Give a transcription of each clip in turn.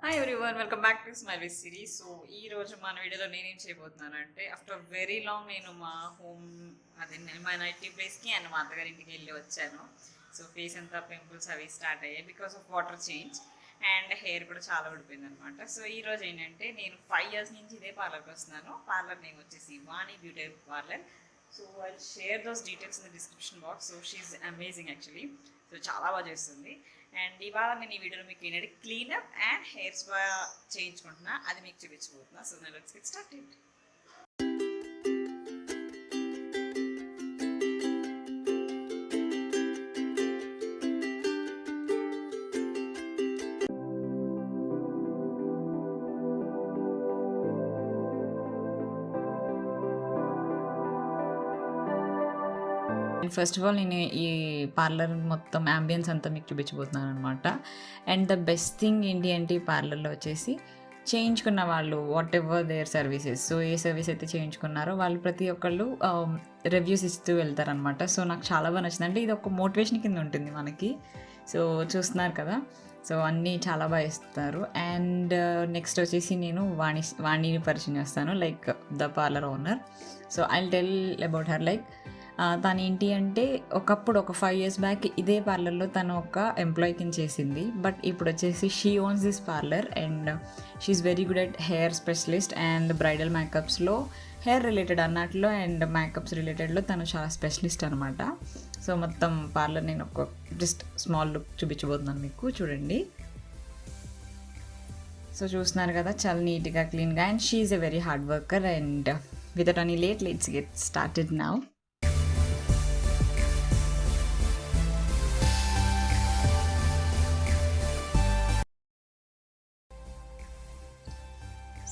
Hi everyone, welcome back to smile with series. So ఈ రోజు మన వీడియోలో నేనేం చేయబోతున్నానంటే ఆఫ్టర్ వెరీ లాంగ్ నేను మా హోమ్ అదే మా నైటివ్ ప్లేస్కి అండ్ మా అత్తగారింటికి వెళ్ళి వచ్చాను. సో ఫేస్ అంతా పింపుల్స్ అవి స్టార్ట్ అయ్యాయి because of water change and hair కూడా చాలా ఊడిపోయింది అనమాట. సో ఈ రోజు ఏంటంటే నేను 5 years నుంచి ఇదే పార్లర్కి వస్తున్నాను. పార్లర్ నేమ్ వచ్చేసి Vani beauty parlour. So I share those details in the description box. So she's amazing actually. So చాలా బాగా చేస్తుంది. అండ్ ఇవాళ నేను ఈ వీడియోలో మీకు ఏంటంటే క్లీనప్ అండ్ హెయిర్ స్పా చేయించుకుంటున్నా, అది మీకు చూపించబోతున్నా. సో నేను let's get started. First of all నేను ఈ పార్లర్ మొత్తం అంబియన్స్ అంతా మీకు చూపించబోతున్నాను అనమాట. అండ్ ద బెస్ట్ థింగ్ ఏంటి అంటే ఈ పార్లర్లో వచ్చేసి చేయించుకున్న వాళ్ళు what ever their services, so A service అయితే చేయించుకున్నారో వాళ్ళు ప్రతి ఒక్కళ్ళు రివ్యూస్ ఇస్తూ వెళ్తారనమాట. సో నాకు చాలా బాగా నచ్చింది. అంటే ఇది ఒక మోటివేషన్ కింద ఉంటుంది మనకి. సో చూస్తున్నారు కదా, సో అన్నీ చాలా బాగా ఇస్తారు. అండ్ నెక్స్ట్ వచ్చేసి నేను వాణిని పరిచయం చేస్తాను, like the parlour owner. So I tell about her. Like తను ఏంటి అంటే ఒకప్పుడు ఒక 5 years బ్యాక్ ఇదే పార్లర్లో తను ఒక ఎంప్లాయీ కింద చేసింది. బట్ ఇప్పుడు వచ్చేసి she owns this parlour and she's very good at hair specialist and bridal మేకప్స్లో, హెయిర్ రిలేటెడ్ అన్నట్లో అండ్ మేకప్స్ రిలేటెడ్లో తను చాలా స్పెషలిస్ట్ అనమాట. సో మొత్తం పార్లర్ నేను ఒక జస్ట్ స్మాల్ లుక్ చూపించబోతున్నాను మీకు, చూడండి. సో చూస్తున్నారు కదా, చాలా నీట్గా క్లీన్గా. And she is a very hard worker. And without any late let's get started now.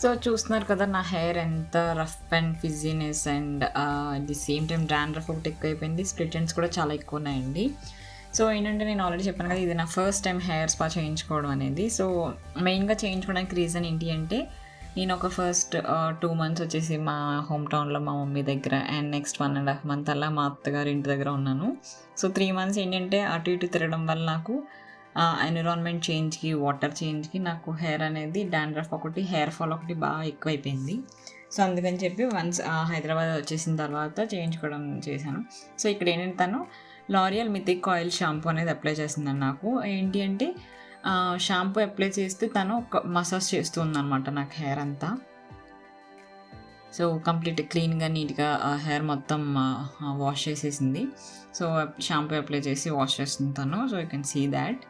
So చూస్తున్నారు కదా నా హెయిర్ ఎంత rough and frizziness and at the same time dandruff ఒకటి ఎక్కువ అయిపోయింది. స్ప్లిట్ ఎండ్స్ కూడా చాలా ఎక్కువ ఉన్నాయండి. సో ఏంటంటే నేను ఆల్రెడీ చెప్పాను కదా, ఇది నా ఫస్ట్ టైం హెయిర్ స్పా చేయించుకోవడం అనేది. సో మెయిన్గా చేయించుకోవడానికి రీజన్ ఏంటి అంటే నేను ఒక ఫస్ట్ 2 months వచ్చేసి మా హోమ్ టౌన్లో మా మమ్మీ దగ్గర అండ్ నెక్స్ట్ 1.5 months అలా మా అత్తగారి ఇంటి దగ్గర ఉన్నాను. సో 3 months ఏంటంటే అటు ఇటు తిరగడం వల్ల నాకు ఎన్విరాన్మెంట్ చేంజ్కి, వాటర్ చేంజ్కి నాకు హెయిర్ అనేది డాండ్రఫ్ ఒకటి, హెయిర్ ఫాల్ ఒకటి బాగా ఎక్కువైపోయింది. సో అందుకని చెప్పి వన్స్ హైదరాబాద్ వచ్చేసిన తర్వాత చేయించుకోవడం చేశాను. సో ఇక్కడ ఏంటంటే తను లారియల్ మిథిక్ ఆయిల్ షాంపూ అనేది అప్లై చేస్తుందని నాకు. ఏంటి అంటే షాంపూ అప్లై చేస్తే తను ఒక మసాజ్ చేస్తూ ఉందన్నమాట నాకు హెయిర్ అంతా. సో కంప్లీట్ క్లీన్గా నీట్గా హెయిర్ మొత్తం వాష్ చేసేసింది. సో షాంపూ అప్లై చేసి వాష్ చేస్తుంది తను. So you can see that.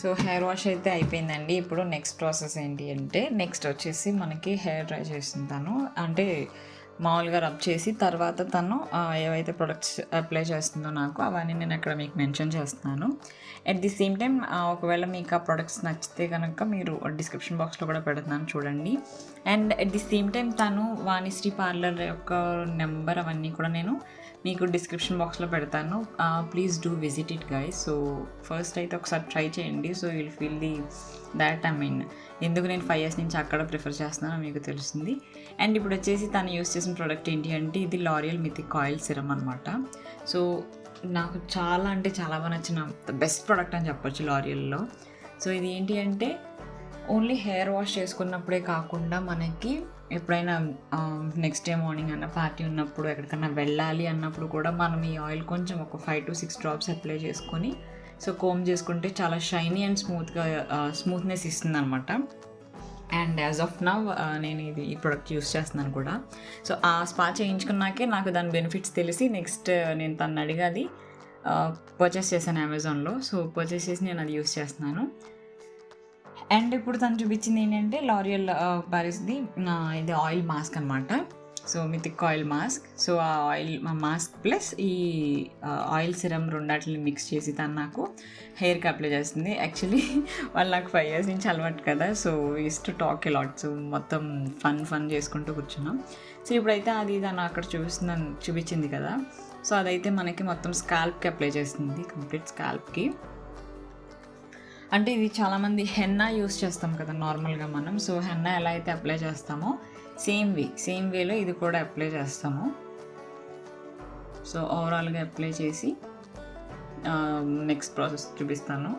So hair wash అయితే అయిపోయిందండి. ఇప్పుడు నెక్స్ట్ ప్రాసెస్ ఏంటి అంటే నెక్స్ట్ వచ్చేసి మనకి హెయిర్ డ్రై చేస్తుంటాను. అంటే మామూలుగా రబ్ చేసి తర్వాత తను ఏవైతే ప్రొడక్ట్స్ అప్లై చేస్తుందో నాకు అవన్నీ నేను అక్కడ మీకు మెన్షన్ చేస్తున్నాను. అట్ ది సేమ్ టైం ఒకవేళ మీకు ఆ ప్రొడక్ట్స్ నచ్చితే కనుక మీరు డిస్క్రిప్షన్ బాక్స్లో కూడా పెడుతున్నాను, చూడండి. And at the same time తను వాణిశ్రీ పార్లర్ యొక్క నెంబర్ అవన్నీ కూడా నేను మీకు డిస్క్రిప్షన్ బాక్స్లో పెడతాను. Please do visit it guys. So first అయితే ఒకసారి ట్రై చేయండి. So you'll feel the that ఎందుకు నేను 5 years నుంచి అక్కడ ప్రిఫర్ చేస్తున్నానో మీకు తెలుస్తుంది. అండ్ ఇప్పుడు వచ్చేసి తను యూస్ చేసిన ప్రోడక్ట్ ఏంటి అంటే ఇది లారియల్ మిథిక్ ఆయిల్ సిరమ్ అనమాట. సో నాకు చాలా అంటే చాలా బాగా నచ్చిన బెస్ట్ ప్రోడక్ట్ అని చెప్పొచ్చు లారియల్లో. సో ఇది ఏంటి అంటే ఓన్లీ హెయిర్ వాష్ చేసుకున్నప్పుడే కాకుండా మనకి ఎప్పుడైనా నెక్స్ట్ డే మార్నింగ్ అన్న పార్టీ ఉన్నప్పుడు ఎక్కడికన్నా వెళ్ళాలి అన్నప్పుడు కూడా మనం ఈ ఆయిల్ కొంచెం ఒక 5 to 6 drops అప్లై చేసుకొని సో కోమ్ చేసుకుంటే చాలా షైనీ అండ్ స్మూత్నెస్ ఇస్తుంది అనమాట. అండ్ యాజ్ ఆఫ్ నవ్ నేను ఈ ప్రోడక్ట్ యూస్ చేస్తున్నాను కూడా. సో ఆ స్పా చేయించుకున్నాకే నాకు దాని బెనిఫిట్స్ తెలిసి నెక్స్ట్ నేను తను అడిగాది పర్చేస్ చేశాను అమెజాన్లో. సో పర్చేస్ చేసి నేను అది యూస్ చేస్తున్నాను. అండ్ ఇప్పుడు తను చూపించింది ఏంటంటే లారియల్ పారిస్ది ఇది ఆయిల్ మాస్క్ అనమాట. So mythic oil mask. So ఆ ఆయిల్ మాస్క్ ప్లస్ ఈ ఆయిల్ సిరమ్ రెండాటిని మిక్స్ చేసి తను నాకు హెయిర్కి అప్లై చేస్తుంది. యాక్చువల్లీ వాళ్ళు నాకు 5 years నుంచి అలవాటు కదా. So use to talk allot. So మొత్తం ఫన్ చేసుకుంటూ కూర్చున్నాం. సో ఇప్పుడైతే అది తను అక్కడ చూపించింది కదా. సో అదైతే మనకి మొత్తం స్కాల్ప్కి అప్లై చేస్తుంది, కంప్లీట్ స్కాల్ప్కి. అంటే ఇది చాలామంది హెన్నా యూస్ చేస్తాం కదా నార్మల్గా మనం. సో హెన్నా ఎలా అయితే అప్లై చేస్తామో సేమ్ వేలో ఇది కూడా అప్లై చేస్తాము. సో ఓవరాల్గా అప్లై చేసి నెక్స్ట్ ప్రాసెస్ చూపిస్తాను.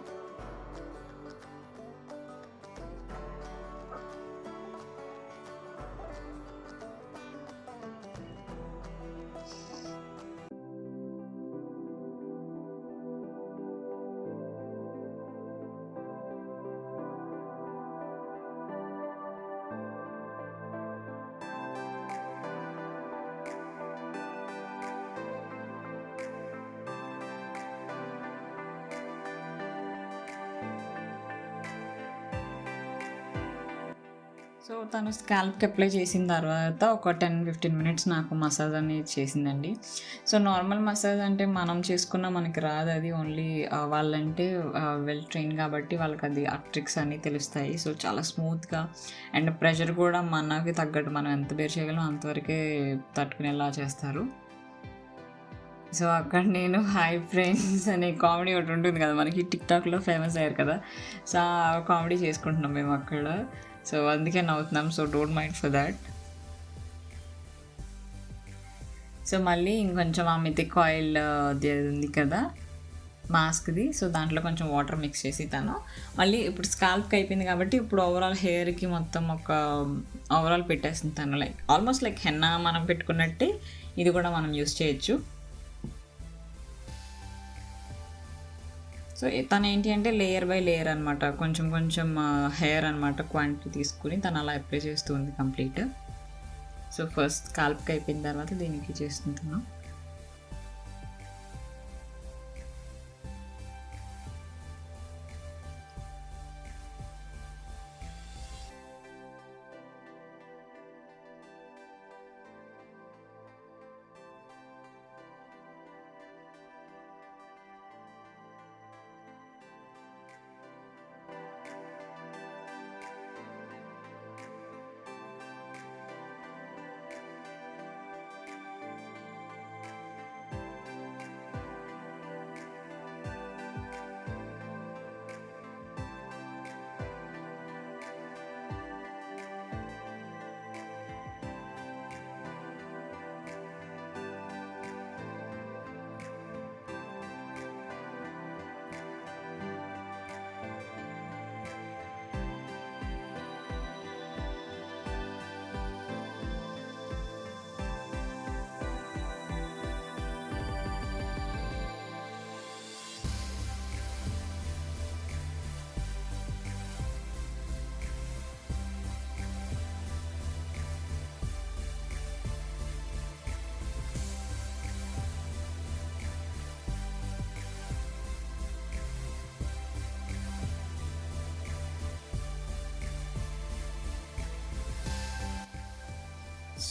సో తను స్కాల్ప్కి అప్లై చేసిన తర్వాత ఒక 10-15 minutes నాకు మసాజ్ అనేది చేసిందండి. సో నార్మల్ మసాజ్ అంటే మనం చేసుకున్న మనకి రాదు, అది ఓన్లీ వాళ్ళంటే వెల్ ట్రైన్ కాబట్టి వాళ్ళకి అది ఆ ట్రిక్స్ అన్నీ తెలుస్తాయి. సో చాలా స్మూత్గా అండ్ ప్రెషర్ కూడా మనకి తగ్గట్టు మనం ఎంత బేర్ చేయగలం అంతవరకే తట్టుకునేలా చేస్తారు. సో అక్కడ నేను హాయ్ ఫ్రెండ్స్ అనే కామెడీ ఒకటి ఉంటుంది కదా, మనకి టిక్టాక్లో ఫేమస్ అయ్యారు కదా. సో ఆ కామెడీ చేసుకుంటున్నాం మేము అక్కడ. సో అందుకే నవ్వుతున్నాం. So don't mind for that. So మళ్ళీ ఇంకొంచెం ఆ మిథిక్ ఆయిల్ అది ఉంది కదా మాస్క్ది. సో దాంట్లో కొంచెం వాటర్ మిక్స్ చేసి తను మళ్ళీ ఇప్పుడు స్కాల్ప్కి అయిపోయింది కాబట్టి ఇప్పుడు ఓవరాల్ హెయిర్కి మొత్తం ఒక ఓవరాల్ పెట్టేస్తుంది తను. లైక్ ఆల్మోస్ట్ లైక్ హెన్నా మనం పెట్టుకున్నట్టే ఇది కూడా మనం యూస్ చేయొచ్చు. సో తను ఏంటి అంటే లేయర్ బై లేయర్ అనమాట, కొంచెం హెయిర్ అనమాట క్వాంటిటీ తీసుకుని తను అలా అప్లై చేస్తుంది కంప్లీట్. సో ఫస్ట్ స్కాల్ప్కి అయిపోయిన తర్వాత దీనికి చేస్తుంటున్నాం.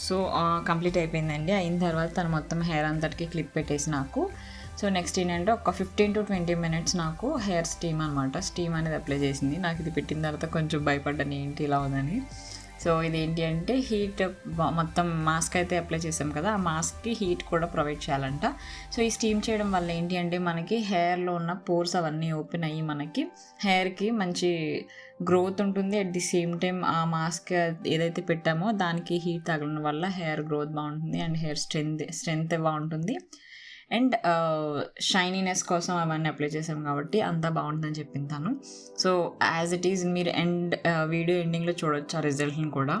సో కంప్లీట్ అయిపోయిందండి. అయిన తర్వాత తను మొత్తం హెయిర్ అంతటికి క్లిప్ పెట్టేసి నాకు. సో నెక్స్ట్ ఏంటంటే ఒక 15 to 20 minutes నాకు హెయిర్ స్టీమ్ అనమాట, స్టీమ్ అనేది అప్లై చేసింది. నాకు ఇది పెట్టిన తర్వాత కొంచెం భయపడ్డాను ఏంటి ఇలా ఉందని. సో ఇదేంటి అంటే హీట్ మొత్తం మాస్క్ అయితే అప్లై చేసాం కదా, ఆ మాస్క్కి హీట్ కూడా ప్రొవైడ్ చేయాలంట. సో ఈ స్టీమ్ చేయడం వల్ల ఏంటి అంటే మనకి హెయిర్లో ఉన్న పోర్స్ అవన్నీ ఓపెన్ అయ్యి మనకి హెయిర్కి మంచి గ్రోత్ ఉంటుంది. అట్ ది సేమ్ టైం ఆ మాస్క్ ఏదైతే పెట్టామో దానికి హీట్ తగలడం వల్ల హెయిర్ గ్రోత్ బాగుంటుంది అండ్ హెయిర్ స్ట్రెంత్ బాగుంటుంది. అండ్ షైనీనెస్ కోసం అవన్నీ అప్లై చేసాం కాబట్టి అంతా బాగుంటుందని చెప్పింది తను. సో యాజ్ ఇట్ ఈజ్ మీరు వీడియో ఎండింగ్లో చూడొచ్చు ఆ రిజల్ట్ని కూడా.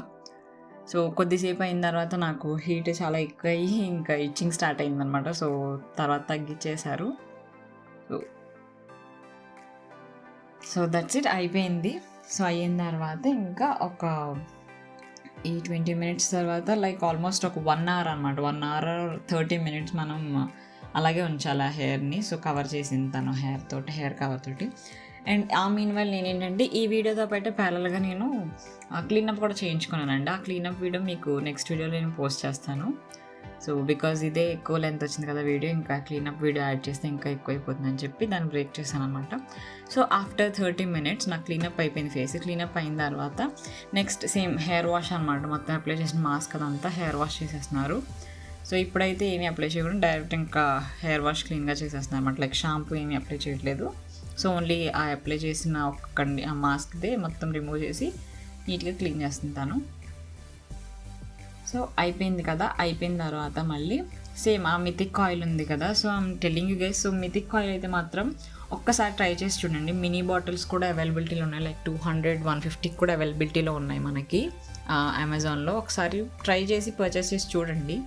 సో కొద్దిసేపు అయిన తర్వాత నాకు హీట్ చాలా ఎక్కువ అయ్యి ఇంకా ఇచ్చింగ్ స్టార్ట్ అయిందనమాట. సో తర్వాత తగ్గించేశారు. సో దట్స్ ఇట్, అయిపోయింది. సో అయిన తర్వాత ఇంకా ఒక ఈ 20 minutes తర్వాత లైక్ ఆల్మోస్ట్ ఒక 1 hour అనమాట, 1 hour 30 minutes మనం అలాగే ఉంచాలి ఆ హెయిర్ని. సో కవర్ చేసింది తను హెయిర్ కవర్ తోటి. అండ్ ఆ మీన్ వైల్ నేనేంటంటే ఈ వీడియోతో పాటు ప్యారల్గా నేను క్లీనప్ కూడా చేయించుకున్నానండి. ఆ క్లీనప్ వీడియో మీకు నెక్స్ట్ వీడియోలో నేను పోస్ట్ చేస్తాను. సో బికాజ్ ఇదే ఎక్కువ లెంత్ వచ్చింది కదా వీడియో, ఇంకా క్లీనప్ వీడియో యాడ్ చేస్తే ఇంకా ఎక్కువ అయిపోతుందని చెప్పి దాన్ని బ్రేక్ చేశాను అనమాట. సో ఆఫ్టర్ 30 minutes నాకు క్లీనప్ అయిపోయింది ఫేస్. క్లీనప్ అయిన తర్వాత నెక్స్ట్ సేమ్ హెయిర్ వాష్ అనమాట. మొత్తం అప్లై చేసిన మాస్క్ అదంతా హెయిర్ వాష్ చేసేస్తున్నారు. సో ఇప్పుడైతే ఏమీ అప్లై చేయకుండా డైరెక్ట్ ఇంకా హెయిర్ వాష్ క్లీన్గా చేసేస్తున్నారు అనమాట. లైక్ షాంపూ ఏమీ అప్లై చేయట్లేదు. సో ఓన్లీ ఆ అప్లై చేసిన ఆ మాస్క్దే మొత్తం రిమూవ్ చేసి నీట్గా క్లీన్ చేస్తుంటాను. సో అయిపోయింది కదా, అయిపోయిన తర్వాత మళ్ళీ సేమ్ ఆ మిథిక్ ఆయిల్ ఉంది కదా. So I'm telling you guys, so mythic oil అయితే మాత్రం ఒక్కసారి ట్రై చేసి చూడండి. మినీ బాటిల్స్ కూడా అవైలబిలిటీలో ఉన్నాయి, లైక్ 200-150 కూడా అవైలబిలిటీలో ఉన్నాయి మనకి అమెజాన్లో. ఒకసారి ట్రై చేసి పర్చేస్ చేసి చూడండి.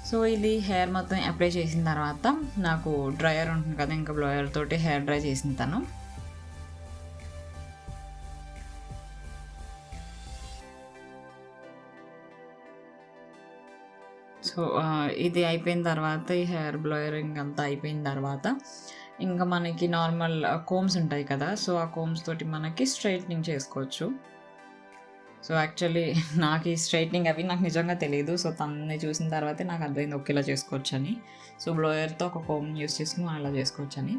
సో ఇది హెయిర్ మొత్తం అప్లై చేసిన తర్వాత నాకు డ్రయర్ ఉంటుంది కదా, ఇంకా బ్లోయర్ తోటి హెయిర్ డ్రై చేసిన తను. సో ఇది అయిపోయిన తర్వాత ఈ హెయిర్ బ్లోయరింగ్ అంతా అయిపోయిన తర్వాత ఇంకా మనకి నార్మల్ కోమ్స్ ఉంటాయి కదా. సో ఆ కోమ్స్ తోటి మనకి స్ట్రైట్నింగ్ చేసుకోవచ్చు. సో యాక్చువల్లీ నాకు ఈ స్ట్రైట్నింగ్ అవి నాకు నిజంగా తెలియదు. సో తనని చూసిన తర్వాతే నాకు అర్థమైంది ఒకేలా చేసుకోవచ్చు అని. సో బ్లోయర్తో ఒక కోమ్ యూస్ చేసుకుని మనం అలా చేసుకోవచ్చు అని.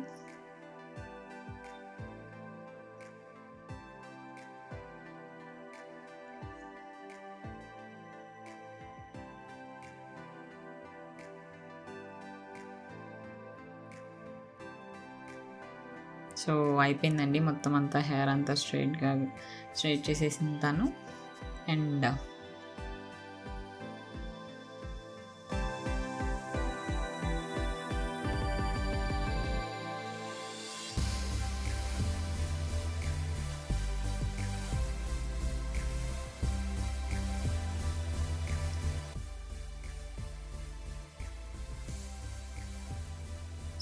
సో అయిపోయిందండి మొత్తం అంతా హెయిర్ అంతా స్ట్రైట్ చేసేసింది తను. And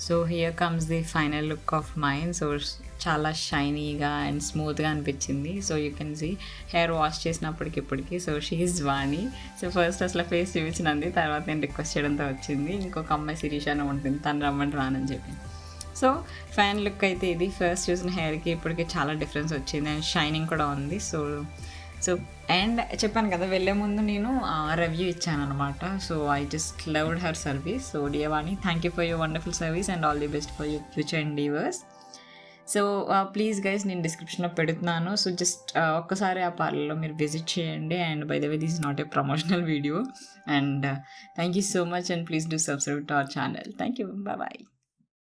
so here comes the final look of mine. So చాలా షైనీగా అండ్ స్మూత్గా అనిపించింది. So you can see hair wash చేసినప్పటికి ఇప్పటికి. So she is Vani. So first అసలు ఫేస్ చూపించినంది, తర్వాత నేను రిక్వెస్ట్ చేయడంతో వచ్చింది. ఇంకొక అమ్మాయి శిరీష అని ఉంటుంది, తను రమ్మంటే రానని చెప్పింది. సో ఫైనల్ లుక్ అయితే ఇది. ఫస్ట్ చూసిన హెయిర్కి ఇప్పటికి చాలా డిఫరెన్స్ వచ్చింది అండ్ షైనింగ్ కూడా ఉంది. సో అండ్ చెప్పాను కదా వెళ్ళే ముందు నేను రివ్యూ ఇచ్చాను అనమాట. So I just loved her service. So dear Vani, thank you for your wonderful service and all the best for your future endeavours. So please guys నేను డిస్క్రిప్షన్లో పెడుతున్నాను. సో జస్ట్ ఒక్కసారి ఆ పార్లర్లో మీరు విజిట్ చేయండి. And by the way this is not a promotional video. And thank you so much and please do subscribe to our channel. Thank you, bye.